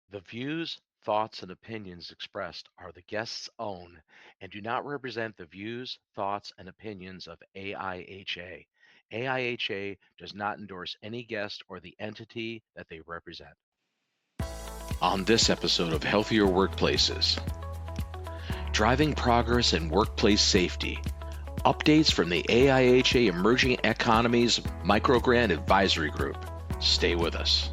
The views, thoughts, and opinions expressed are the guest's own and do not represent the views, thoughts, and opinions of AIHA. AIHA does not endorse any guest or the entity that they represent. On this episode of Healthier Workplaces, driving progress in workplace safety, updates from the AIHA Emerging Economies Microgrant Advisory Group. Stay with us.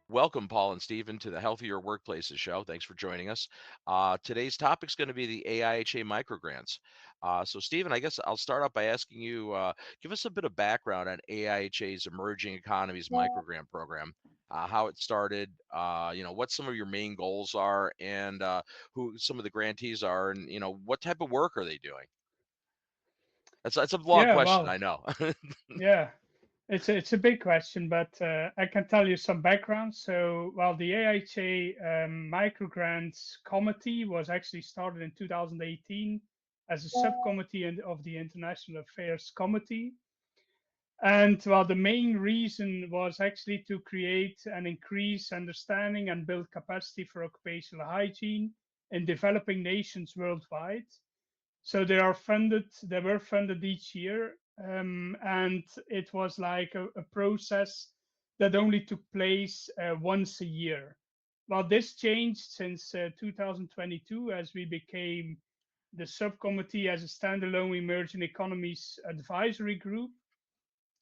Welcome, Paul and Stephen, to the Healthier Workplaces show. Thanks for joining us. Today's topic is going to be the AIHA microgrants. So, Stephen, I guess I'll start out by asking you, give us a bit of background on AIHA's Emerging Economies Microgrant Program, how it started, what some of your main goals are, and who some of the grantees are, and what type of work are they doing? That's a long Yeah, question, well, I know. yeah, it's a big question, but I can tell you some background. So, well, the AIHA Microgrants Committee was actually started in 2018 as a subcommittee of the International Affairs Committee. And well, the main reason was actually to create and increase understanding and build capacity for occupational hygiene in developing nations worldwide. So they were funded each year, and it was like a process that only took place once a year. Well, this changed since 2022 as we became the subcommittee as a standalone emerging economies advisory group,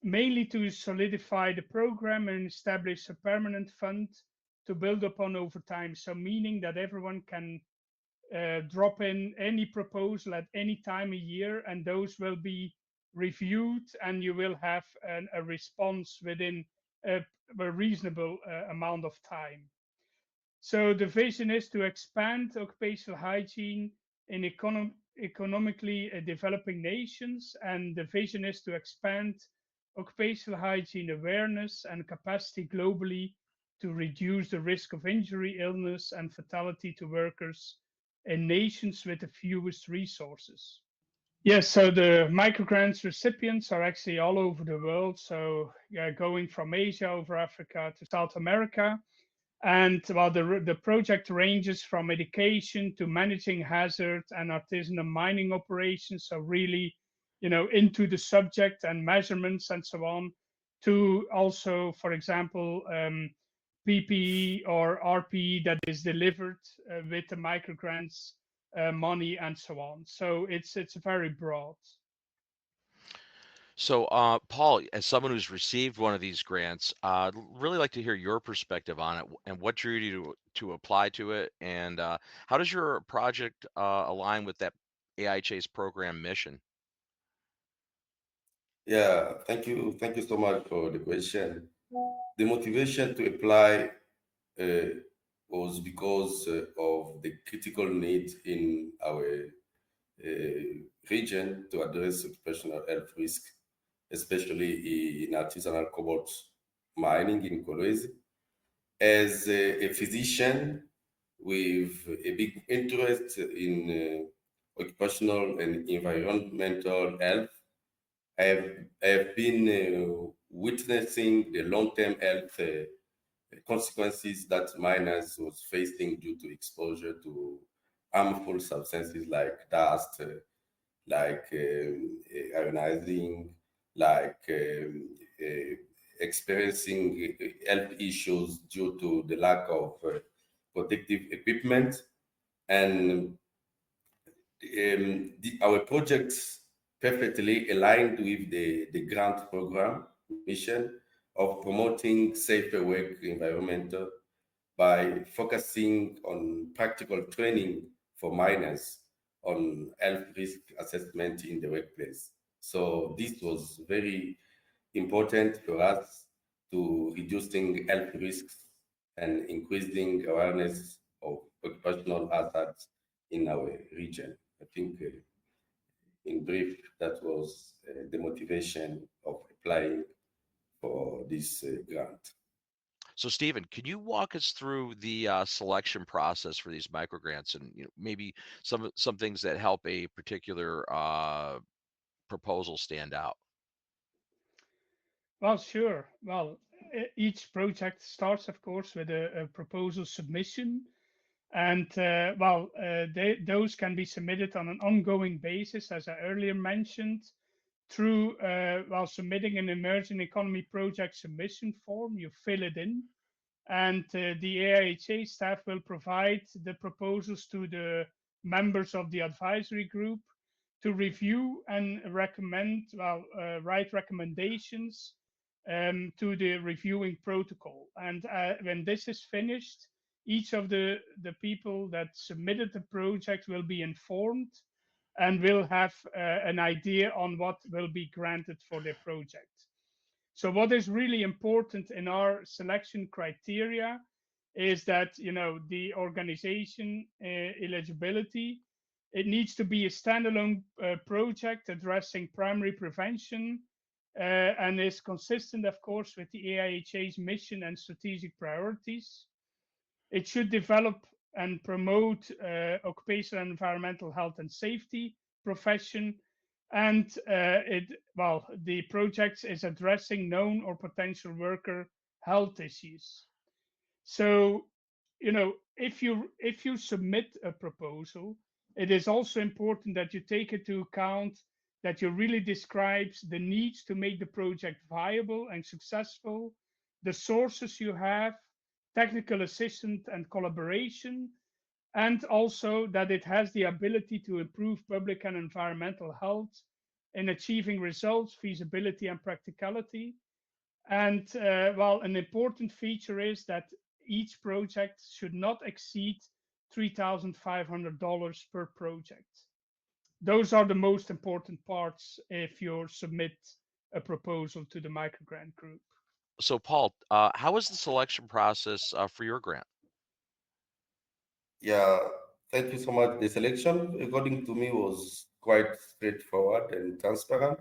mainly to solidify the program and establish a permanent fund to build upon over time. So, meaning that everyone can drop in any proposal at any time a year, and those will be reviewed, and you will have a response within a reasonable amount of time. So the vision is to expand occupational hygiene in economically developing nations, and the vision is to expand occupational hygiene awareness and capacity globally to reduce the risk of injury, illness, and fatality to workers in nations with the fewest resources. Yes, so the microgrants recipients are actually all over the world. So, yeah, going from Asia over Africa to South America. And well, the project ranges from education to managing hazard and artisanal mining operations. So, really, into the subject and measurements and so on, to also, for example, PPE or RPE that is delivered with the microgrants money and so on. So it's very broad. So, Paul, as someone who's received one of these grants, I'd really like to hear your perspective on it and what drew you to apply to it, and how does your project align with that AIHA's program mission? Yeah, thank you so much for the question. The motivation to apply uh, was because of the critical need in our region to address occupational health risk, especially in artisanal cobalt mining in Kolwezi. As a physician with a big interest in occupational and environmental health. I have been witnessing the long-term health consequences that miners was facing due to exposure to harmful substances like dust, ionizing, like experiencing health issues due to the lack of protective equipment. And our projects perfectly aligned with the grant program mission of promoting safer work environment by focusing on practical training for miners on health risk assessment in the workplace. So this was very important for us to reducing health risks and increasing awareness of occupational hazards in our region. I think, in brief, that was the motivation of applying for this grant. So, Stephen, can you walk us through the selection process for these microgrants, and maybe some things that help a particular proposal stand out? Well, sure. Well, each project starts, of course, with a proposal submission. And those can be submitted on an ongoing basis, as I earlier mentioned, through submitting an emerging economy project submission form. You fill it in, and the AIHA staff will provide the proposals to the members of the advisory group to review and write recommendations to the reviewing protocol. And when this is finished, each of the people that submitted the project will be informed and will have an idea on what will be granted for their project. So what is really important in our selection criteria is that the organization eligibility, it needs to be a standalone project addressing primary prevention and is consistent, of course, with the AIHA's mission and strategic priorities. It should develop and promote occupational and environmental health and safety profession, and the project is addressing known or potential worker health issues. So, if you submit a proposal, it is also important that you take into account that you really describes the needs to make the project viable and successful, the sources you have, technical assistance and collaboration, and also that it has the ability to improve public and environmental health in achieving results, feasibility, and practicality. And an important feature is that each project should not exceed $3,500 per project. Those are the most important parts if you submit a proposal to the microgrant group. So, Paul, how was the selection process for your grant? Yeah, thank you so much. The selection, according to me, was quite straightforward and transparent,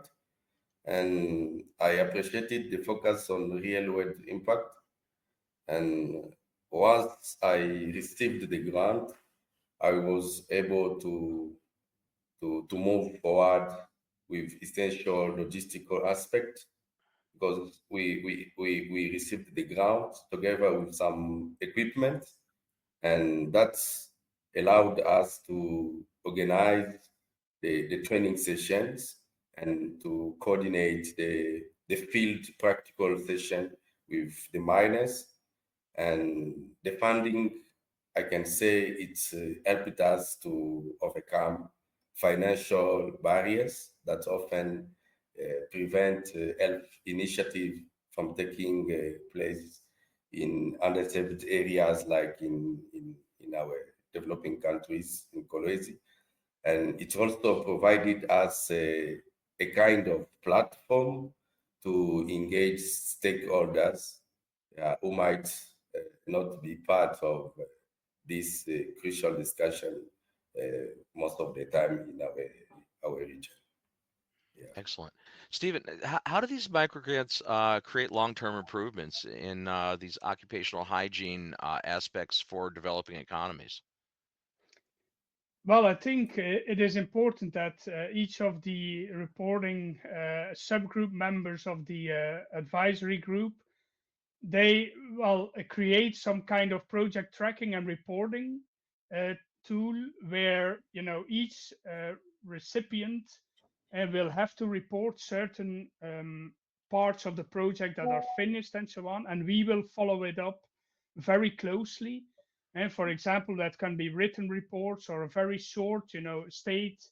and I appreciated the focus on real world impact. And once I received the grant, I was able to move forward with essential logistical aspect because we received the grant together with some equipment, and that's allowed us to organize the training sessions and to coordinate the field practical session with the miners. And the funding, I can say it's helped us to overcome financial barriers that often prevent health initiative from taking place in underserved areas like in our developing countries in Kolwezi. And it also provided us a kind of platform to engage stakeholders who might not be part of this crucial discussion most of the time in our region. Yeah. Excellent. Stephen, how do these microgrants create long-term improvements in these occupational hygiene aspects for developing economies? Well, I think it is important that each of the reporting subgroup members of the advisory group, they create some kind of project tracking and reporting uh, tool where each recipient will have to report certain parts of the project that are finished and so on, and we will follow it up very closely. And for example, that can be written reports or a very short, state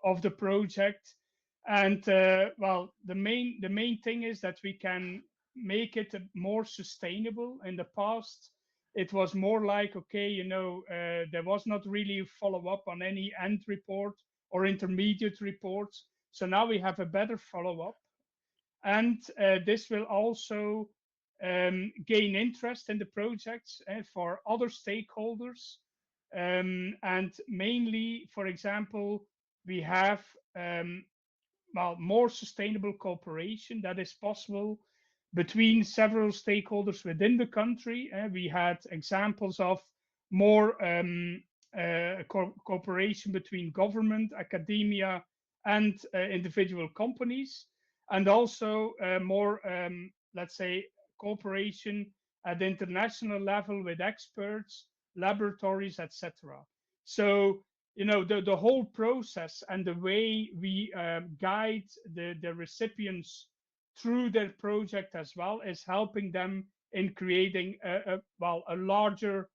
of the project. And the main thing is that we can make it more sustainable. In the past, it was more like, okay, there was not really follow up on any end report or intermediate reports. So now we have a better follow up. And this will also gain interest in the projects for other stakeholders. And mainly, for example, we have more sustainable cooperation that is possible between several stakeholders within the country. We had examples of more cooperation between government, academia, and individual companies, and also more, let's say, cooperation at the international level with experts, laboratories, etc. So the whole process and the way we guide the recipients through their project as well is helping them in creating a larger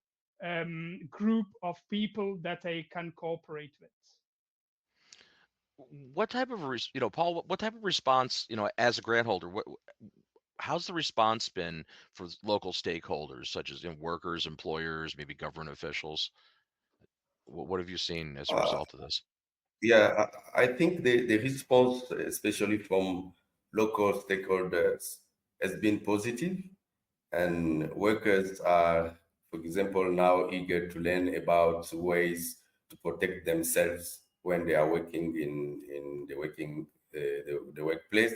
group of people that they can cooperate with. What type of Paul, what type of response, as a grant holder, how's the response been for local stakeholders such as workers, employers, maybe government officials? What have you seen as a Uh, result of this? yeah, I think the response, especially from local stakeholders, has been positive, and workers are, for example, now eager to learn about ways to protect themselves when they are working in the workplace,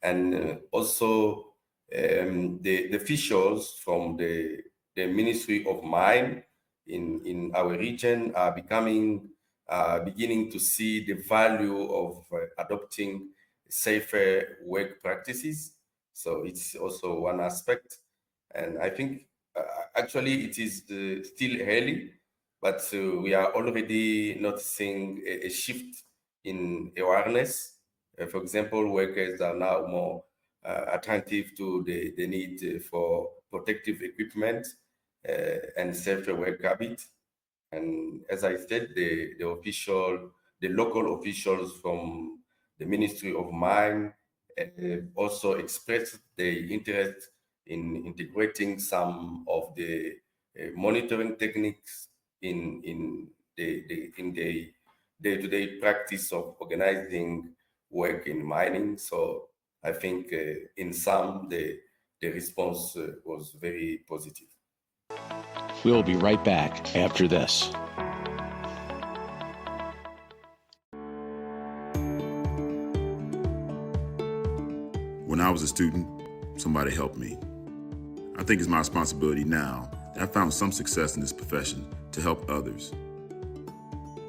and also the officials from the Ministry of Mine in our region are beginning to see the value of adopting safer work practices. So it's also one aspect. And I think actually it is still early, but we are already noticing a shift in awareness. For example, workers are now more attentive to the need for protective equipment and safer work habits. And as I said, the local officials from the Ministry of Mine also expressed their interest in integrating some of the monitoring techniques in the day-to-day practice of organizing work in mining. So I think in sum, the response was very positive. We'll be right back after this. When I was a student, somebody helped me. I think it's my responsibility now that I found some success in this profession to help others.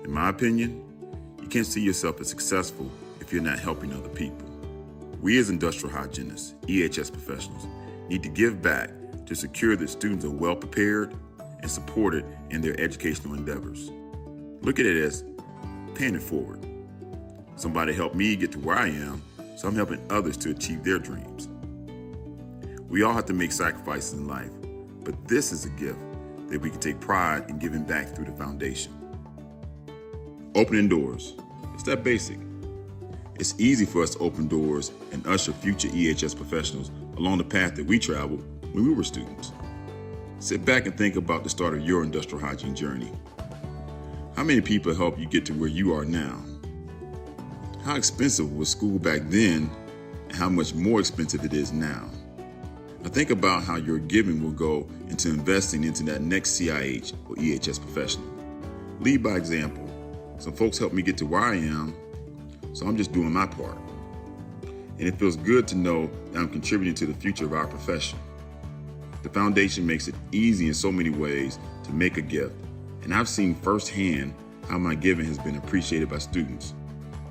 In my opinion, you can't see yourself as successful if you're not helping other people. We as industrial hygienists, EHS professionals, need to give back to secure that students are well prepared and supported in their educational endeavors. Look at it as paying it forward. Somebody helped me get to where I am, so I'm helping others to achieve their dreams. We all have to make sacrifices in life, but this is a gift that we can take pride in giving back through the foundation. Opening doors. It's that basic. It's easy for us to open doors and usher future EHS professionals along the path that we traveled when we were students. Sit back and think about the start of your industrial hygiene journey. How many people helped you get to where you are now? How expensive was school back then and how much more expensive it is now? Now think about how your giving will go into investing into that next CIH or EHS professional. Lead by example. Some folks helped me get to where I am, so I'm just doing my part. And it feels good to know that I'm contributing to the future of our profession. The foundation makes it easy in so many ways to make a gift, and I've seen firsthand how my giving has been appreciated by students.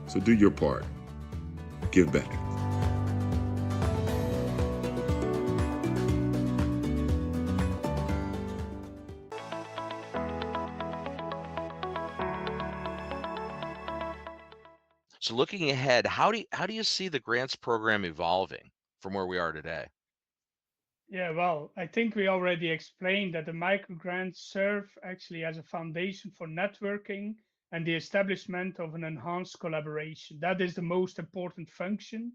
So do your part. Give back. So looking ahead, how do you see the grants program evolving from where we are today? Yeah, well, I think we already explained that the microgrants serve actually as a foundation for networking and the establishment of an enhanced collaboration. That is the most important function.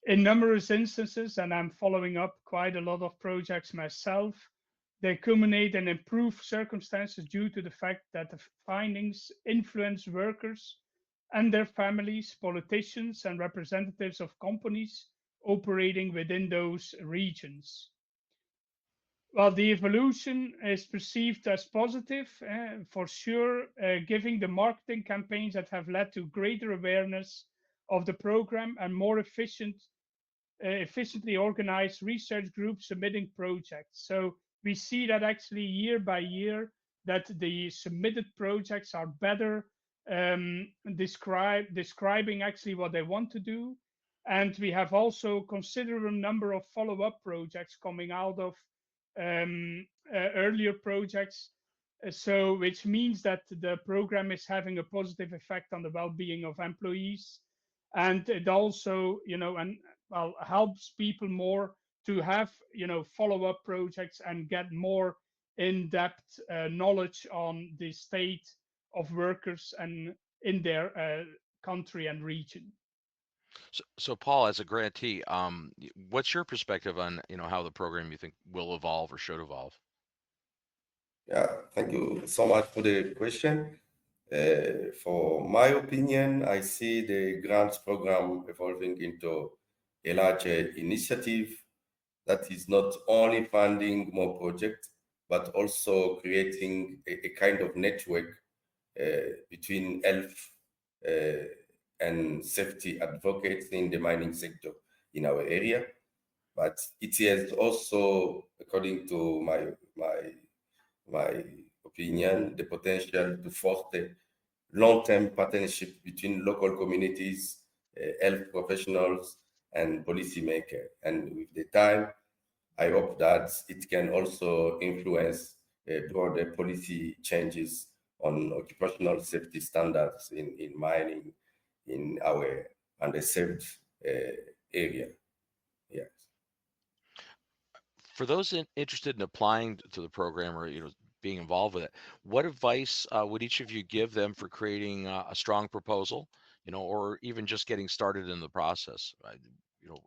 In numerous instances, and I'm following up quite a lot of projects myself, they culminate in improved circumstances due to the fact that the findings influence workers and their families, politicians, and representatives of companies operating within those regions. Well, the evolution is perceived as positive, for sure, giving the marketing campaigns that have led to greater awareness of the program and more efficiently organized research groups submitting projects. So we see that actually year by year that the submitted projects are better describing actually what they want to do. And we have also considerable number of follow-up projects coming out of earlier projects. So which means that the program is having a positive effect on the well-being of employees, and it also, and well, helps people more to have, follow-up projects and get more in-depth knowledge on the state of workers and in their country and region. So Paul, as a grantee, what's your perspective on how the program you think will evolve or should evolve? Yeah, thank you so much for the question. For my opinion, I see the grants program evolving into a larger initiative that is not only funding more projects, but also creating a kind of network between health uh, and safety advocates in the mining sector in our area. But it has also, according to my opinion, the potential to foster long-term partnership between local communities, health professionals, and policymakers. And with the time, I hope that it can also influence broader policy changes on occupational safety standards in mining in our underserved area. Yes. For those interested in applying to the program or being involved with it, what advice would each of you give them for creating a strong proposal, or even just getting started in the process?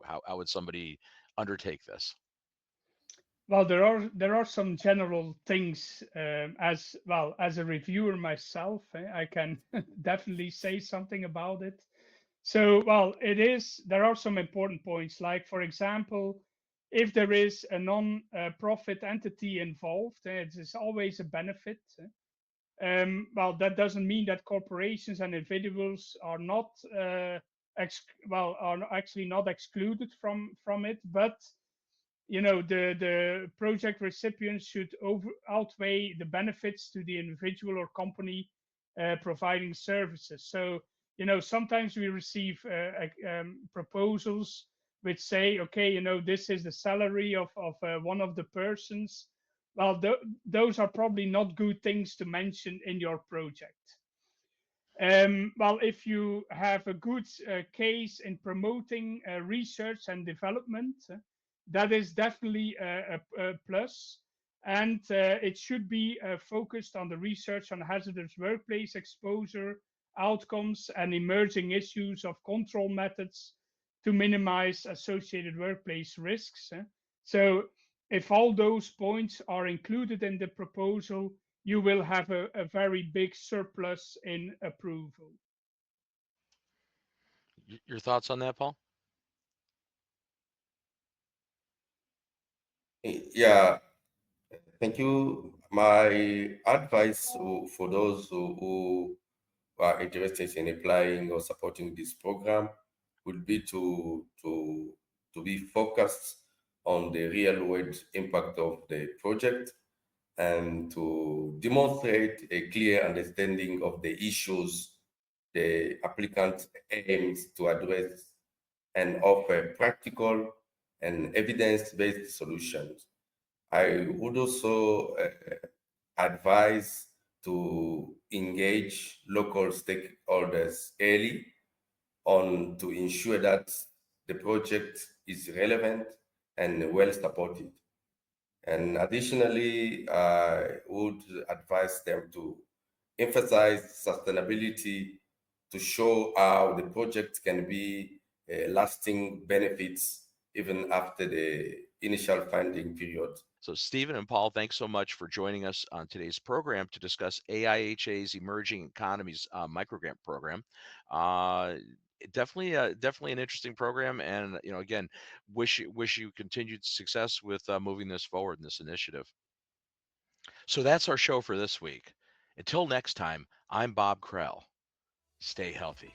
How would somebody undertake this? Well, there are some general things, as well as a reviewer myself. I can definitely say something about it. So, well, there are some important points, like, for example, if there is a non-profit entity involved, it is always a benefit. Well, that doesn't mean that corporations and individuals are not, are actually not excluded from it, but the project recipients should outweigh the benefits to the individual or company providing services. So sometimes we receive proposals which say, okay, this is the salary of one of the persons. Well, those are probably not good things to mention in your project. Well, if you have a good case in promoting research and development, that is definitely a plus. And it should be focused on the research on hazardous workplace exposure, outcomes, and emerging issues of control methods to minimize associated workplace risks. So if all those points are included in the proposal, you will have a very big surplus in approval. Your thoughts on that, Paul? Yeah, thank you. My advice for those who are interested in applying or supporting this program would be to be focused on the real world impact of the project and to demonstrate a clear understanding of the issues the applicant aims to address and offer practical and evidence-based solutions. I would also advise to engage local stakeholders early on to ensure that the project is relevant and well supported. And additionally, I would advise them to emphasize sustainability to show how the project can be lasting benefits even after the initial funding period. So, Stephen and Paul, thanks so much for joining us on today's program to discuss AIHA's Emerging Economies Microgrant Program. Definitely an interesting program, and again, wish you continued success with moving this forward in this initiative. So that's our show for this week. Until next time, I'm Bob Krell. Stay healthy.